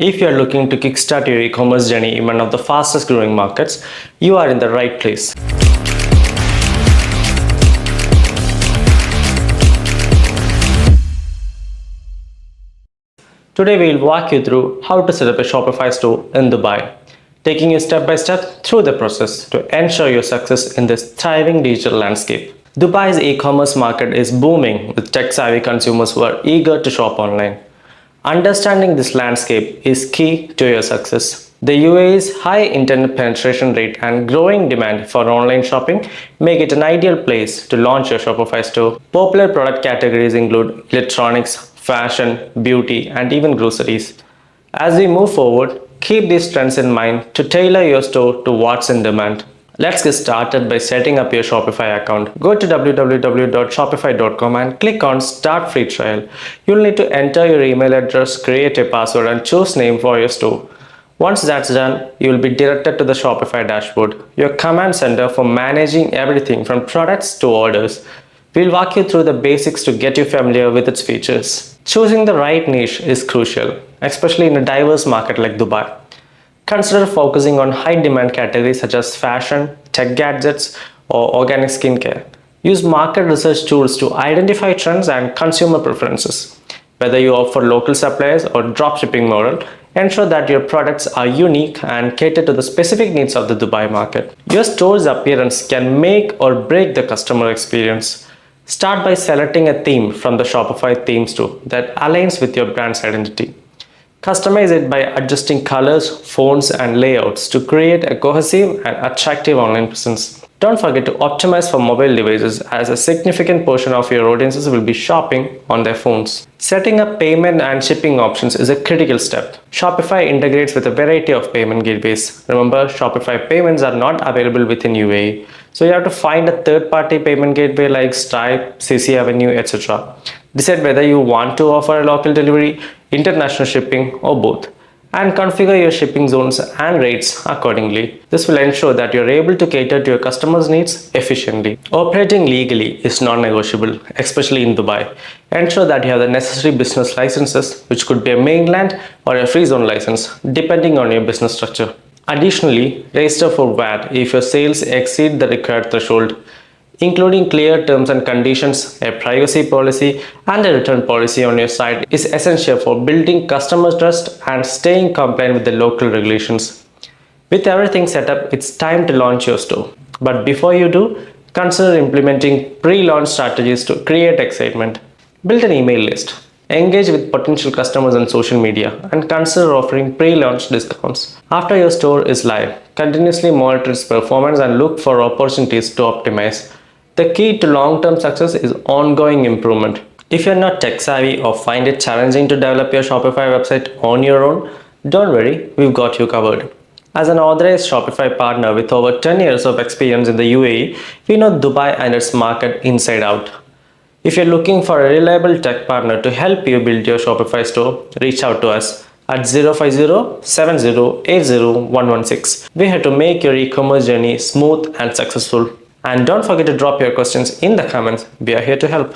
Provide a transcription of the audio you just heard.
If you are looking to kickstart your e-commerce journey in one of the fastest growing markets, you are in the right place. Today we will walk you through how to set up a Shopify store in Dubai, taking you step by step through the process to ensure your success in this thriving digital landscape. Dubai's e-commerce market is booming with tech-savvy consumers who are eager to shop online. Understanding this landscape is key to your success. The UAE's high internet penetration rate and growing demand for online shopping make it an ideal place to launch your Shopify store. Popular product categories include electronics, fashion, beauty, and even groceries. As we move forward, keep these trends in mind to tailor your store to what's in demand. Let's get started by setting up your Shopify account. Go to www.shopify.com and click on Start Free Trial. You'll need to enter your email address, create a password, and choose name for your store. Once that's done, you will be directed to the Shopify dashboard, your command center for managing everything from products to orders. We'll walk you through the basics to get you familiar with its features. Choosing the right niche is crucial, especially in a diverse market like Dubai. Consider focusing on high-demand categories such as fashion, tech gadgets, or organic skincare. Use market research tools to identify trends and consumer preferences. Whether you offer local suppliers or dropshipping model, ensure that your products are unique and cater to the specific needs of the Dubai market. Your store's appearance can make or break the customer experience. Start by selecting a theme from the Shopify theme store that aligns with your brand's identity. Customize it by adjusting colors, fonts, and layouts to create a cohesive and attractive online presence. Don't forget to optimize for mobile devices, as a significant portion of your audiences will be shopping on their phones. Setting up payment and shipping options is a critical step. Shopify integrates with a variety of payment gateways. Remember, Shopify payments are not available within UAE, so you have to find a third-party payment gateway like Stripe, CC Avenue, etc. Decide whether you want to offer a local delivery, international shipping, or both, and configure your shipping zones and rates accordingly. This will ensure that you're able to cater to your customers' needs efficiently. Operating legally is non-negotiable, especially in Dubai. Ensure that you have the necessary business licenses, which could be a mainland or a free zone license, depending on your business structure. Additionally, register for VAT if your sales exceed the required threshold, including clear terms and conditions, a privacy policy, and a return policy on your site is essential for building customer trust and staying compliant with the local regulations. With everything set up, it's time to launch your store. But before you do, consider implementing pre-launch strategies to create excitement. Build an email list. Engage with potential customers on social media and consider offering pre-launch discounts. After your store is live, continuously monitor its performance and look for opportunities to optimize. The key to long-term success is ongoing improvement. If you're not tech-savvy or find it challenging to develop your Shopify website on your own, don't worry, we've got you covered. As an authorized Shopify partner with over 10 years of experience in the UAE, we know Dubai and its market inside out. If you're looking for a reliable tech partner to help you build your Shopify store, reach out to us at 050-7080-116. We're here to make your e-commerce journey smooth and successful. And don't forget to drop your questions in the comments. We are here to help.